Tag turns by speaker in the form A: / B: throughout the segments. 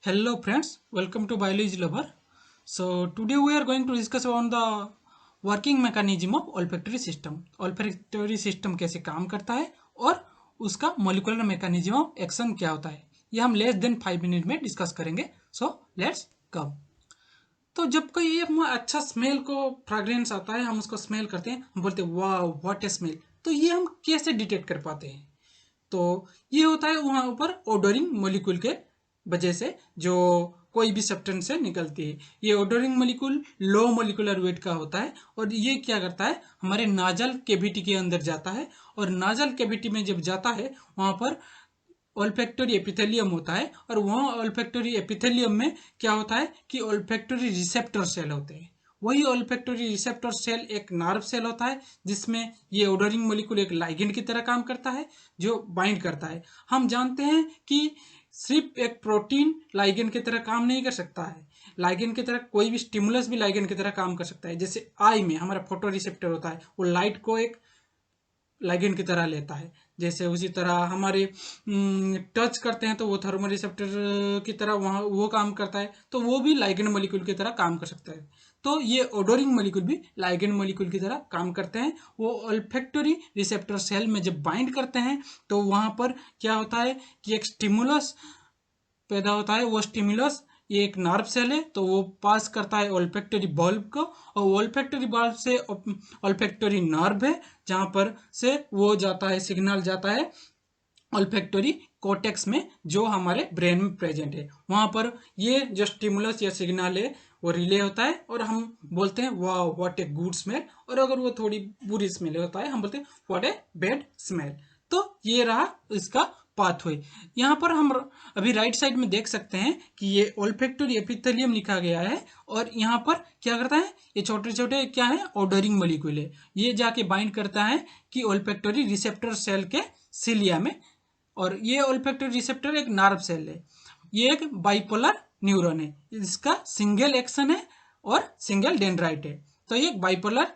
A: Hello friends, welcome to Biology Lover. So today we are going to discuss on the working mechanism of olfactory system. Olfactory system कैसे काम करता है और उसका molecular mechanism of action क्या होता है, ये हम लेस देन 5 मिनट में डिस्कस करेंगे. So let's go. तो जब कोई ये अच्छा स्मेल को फ्रेग्रेंस आता है, हम उसको स्मेल करते हैं, हम बोलते हैं वाह व्हाट ए स्मेल. तो ये हम कैसे डिटेक्ट कर पाते हैं? तो ये होता है वहाँ ऊपर ओडोरिंग मोलिक्यूल के वजह से जो कोई भी सब्सटेंस से निकलती है. ये ओडोरिंग मोलिक्यूल लो मोलिकुलर वेट का होता है और ये क्या करता है, हमारे नाजल केविटी के अंदर जाता है और नाजल केविटी में जब जाता है वहाँ पर ओल्फैक्टरी एपिथेलियम होता है और वहाँ ओल्फैक्टरी एपिथेलियम में क्या होता है कि ओल्फैक्टरी रिसेप्टर सेल होते हैं. वही ओल्फैक्टरी रिसेप्टर सेल एक नार्व सेल होता है जिसमें ये ओडोरिंग मोलिक्यूल एक लाइगेंड की तरह काम करता है जो बाइंड करता है. हम जानते हैं कि सिर्फ एक प्रोटीन लाइगेंड की तरह काम नहीं कर सकता है. लाइगेंड की तरह कोई भी स्टिमुलस भी लाइगेंड की तरह काम कर सकता है. जैसे आई में हमारा फोटो रिसेप्टर होता है, वो लाइट को एक लाइगेंड की तरह लेता है. जैसे उसी तरह हमारे टच करते हैं तो वो थर्मो रिसेप्टर की तरह वहाँ वो काम करता है, तो वो भी लाइगेंड मॉलिक्यूल की तरह काम कर सकता है. तो ये ओडोरिंग मॉलिक्यूल भी लाइगेंड मॉलिक्यूल की तरह काम करते हैं. वो ओल्फैक्टरी रिसेप्टर सेल में जब बाइंड करते हैं तो वहाँ पर क्या होता है कि एक स्टिमुलस पैदा होता है. वो स्टिमुलस ये एक नर्व सेल है तो वो पास करता है ओल्फैक्टरी बल्ब को और ओल्फैक्टरी बल्ब से ओल्फैक्टरी नर्व है जहाँ पर से वो जाता है, सिग्नल जाता है ओल्फैक्टरी कोटेक्स में जो हमारे ब्रेन में प्रेजेंट है. वहाँ पर ये जो स्टिमुलस या सिग्नल है वो रिले होता है और हम बोलते हैं वाह व्हाट ए गुड स्मेल. और अगर वो थोड़ी बुरी स्मेल होता है हम बोलते हैं व्हाट ए बैड स्मेल. तो ये रहा इसका पाथवे. यहाँ पर हम अभी राइट साइड में देख सकते हैं कि ये ओल्फैक्टरी एपिथेलियम लिखा गया है और यहाँ पर क्या करता है, ये छोटे छोटे क्या है ओडोरिंग मॉलिक्यूल है. ये जाके बाइंड करता है कि ओल्फैक्टरी रिसेप्टर सेल के सिलिया में. और ये ओल्फैक्टरी रिसेप्टर एक नर्व सेल है. ये एक बाइपोलर न्यूरॉन है, इसका सिंगल एक्शन है और सिंगल डेंड्राइट है. तो ये बाइपोलर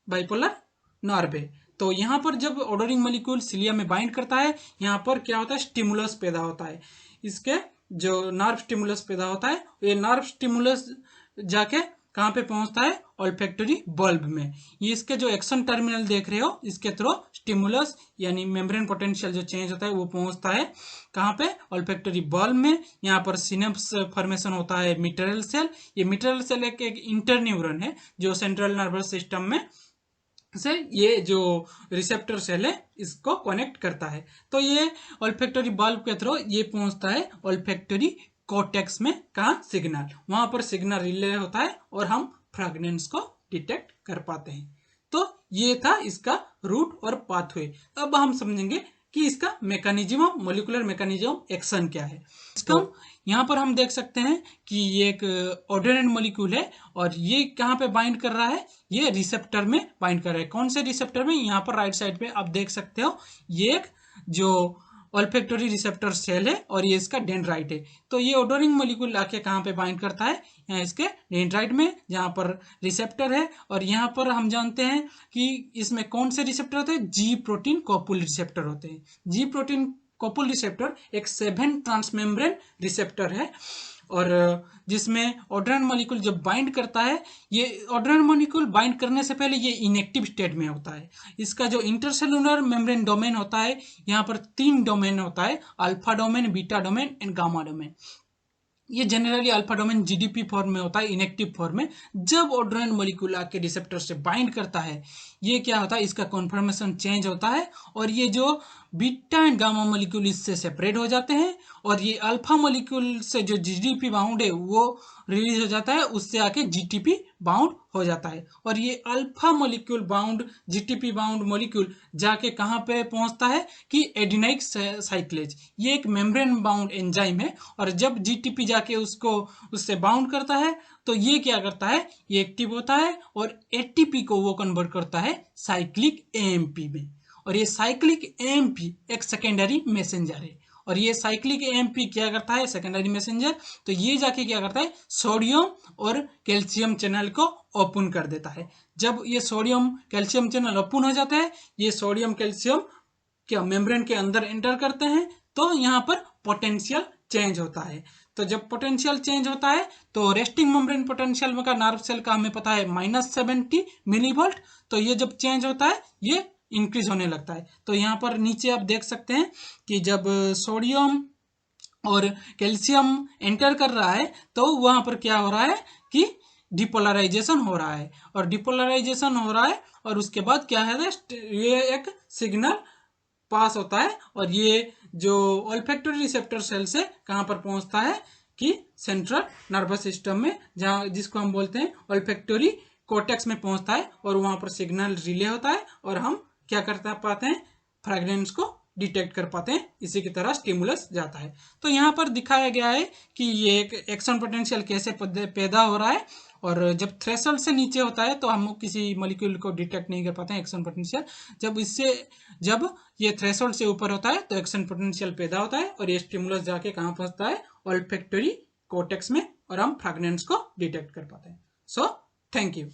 A: बाइपोलर नर्व है. तो यहाँ पर जब ओडोरिंग मॉलिक्यूल सिलिया में बाइंड करता है, यहाँ पर क्या होता है स्टिमुलस पैदा होता है. इसके जो नर्व स्टिमुलस पैदा होता है, ये नर्व स्टिमुलस जाके कहाँ पे पहुंचता है, ओल्फैक्टरी बल्ब में. ये इसके जो एक्शन टर्मिनल देख रहे हो, इसके थ्रू स्टिमुलस यानी मेम्ब्रेन पोटेंशियल जो चेंज होता है वो पहुंचता है कहाँ पे, ओल्फैक्टरी बल्ब में. यहाँ पर सिनेप्स फॉर्मेशन होता है मिटरल सेल. ये मिटरल सेल एक इंटरन्यूरॉन है जो सेंट्रल नर्वस सिस्टम में से ये जो रिसेप्टर सेल है इसको कनेक्ट करता है. तो ये ओल्फैक्टरी बल्ब के थ्रू ये पहुंचता है ओल्फैक्टरी कोटेक्स में. कहाँ, सिग्नल, वहां पर सिग्नल रिले होता है और हम फ्रेग्रेंस को डिटेक्ट कर पाते हैं. तो ये था इसका रूट और पाथवे. अब हम समझेंगे कि इसका mechanism of molecular mechanism of action क्या है. इसका यहाँ पर हम देख सकते हैं कि ये एक ओडोरेंट मॉलिक्यूल है और ये कहाँ पे बाइंड कर रहा है, ये रिसेप्टर में बाइंड कर रहा है. कौन से रिसेप्टर में, यहाँ पर राइट साइड पे आप देख सकते हो ये एक जो ओल्फैक्टरी रिसेप्टर सेल है और ये इसका डेंड्राइट है. तो ये ओडोरिंग मॉलिक्यूल आके कहाँ पे बाइंड करता है, यहाँ इसके डेंड्राइट में जहाँ पर रिसेप्टर है. और यहाँ पर हम जानते हैं कि इसमें कौन से रिसेप्टर होते हैं, जी प्रोटीन कोपुल रिसेप्टर होते हैं. जी प्रोटीन कोपुल रिसेप्टर एक 7 ट्रांसमेम्ब्रेन रिसेप्टर है और जिसमें ओडोरेंट मॉलिक्यूल जब बाइंड करता है, ये ओडोरेंट मॉलिक्यूल बाइंड करने से पहले ये इनएक्टिव स्टेट में होता है. इसका जो इंटरसेलुलर मेम्ब्रेन डोमेन होता है, यहाँ पर 3 डोमेन होता है, alpha domain, beta domain and gamma domain. ये generally alpha domain GDP form में होता है, इनएक्टिव फॉर्म में. जब ओडोरेंट मॉलिक्यूल आके रिसेप्टर से बाइंड करता है, ये क्या होता है, इसका कॉन्फर्मेशन चेंज होता है और ये जो बीटा एंड गामा मॉलिक्यूल इससे सेपरेट हो जाते हैं और ये अल्फा मॉलिक्यूल से जो जीडीपी बाउंड है वो रिलीज हो जाता है, उससे आके जीटीपी बाउंड हो जाता है. और ये alpha molecule bound GTP bound molecule जाके कहाँ पे पहुंचता है कि एडिनाइक साइक्लेज, ये एक मेम्ब्रेन बाउंड एंजाइम है. और जब जीटीपी जाके उसको उससे बाउंड करता है तो ये क्या करता है, ये एक्टिव होता है और एटीपी को वो कन्वर्ट करता है साइक्लिक एएमपी में. और ये साइक्लिक एएमपी एक सेकेंडरी मैसेंजर है. और ये साइक्लिक एएमपी क्या करता है, सेकेंडरी मैसेंजर, तो ये जाके क्या करता है, सोडियम और कैल्शियम चैनल को ओपन कर देता है. जब ये सोडियम कैल्शियम चैनल ओपन हो जाता है, ये सोडियम कैल्शियम क्या मेम्ब्रेन के अंदर एंटर करते हैं तो यहाँ पर पोटेंशियल चेंज होता है। तो जब पोटेंशियल चेंज होता है तो रेस्टिंग मेम्ब्रेन पोटेंशियल का नर्व सेल का हमें पता है -70 मिलीवोल्ट। तो ये जब चेंज होता है ये इंक्रीज होने लगता है। तो यहाँ पर नीचे आप देख सकते हैं कि जब सोडियम और कैल्शियम एंटर कर रहा है तो वहां पर क्या हो रहा है कि डिपोलराइजेशन हो रहा है, और डिपोलराइजेशन हो रहा है और उसके बाद क्या है, ये एक सिग्नल पास होता है और ये जो ओल्फैक्टरी रिसेप्टर सेल से कहां पर पहुंचता है कि सेंट्रल नर्वस सिस्टम में, जहां जिसको हम बोलते हैं ओल्फैक्टरी कोर्टेक्स में पहुंचता है, और वहां पर सिग्नल रिले होता है और हम क्या कर पाते हैं, फ्रेग्रेंस को डिटेक्ट कर पाते हैं। इसी की तरह स्टिमुलस जाता है। तो यहाँ पर दिखाया गया है कि ये एक एक्शन पोटेंशियल कैसे पैदा हो रहा है, और जब थ्रेशोल्ड से नीचे होता है तो हम किसी मॉलिक्यूल को डिटेक्ट नहीं कर पाते हैं एक्शन पोटेंशियल। जब ये थ्रेशोल्ड से ऊपर होता है तो एक्शन पोटेंशियल पैदा होता है और ये स्टिमुलस जाके कहाँ पहुंचता है, ओल्फैक्टरी कोर्टेक्स में, और हम फ्रेग्रेंस को डिटेक्ट कर पाते हैं। So thank you.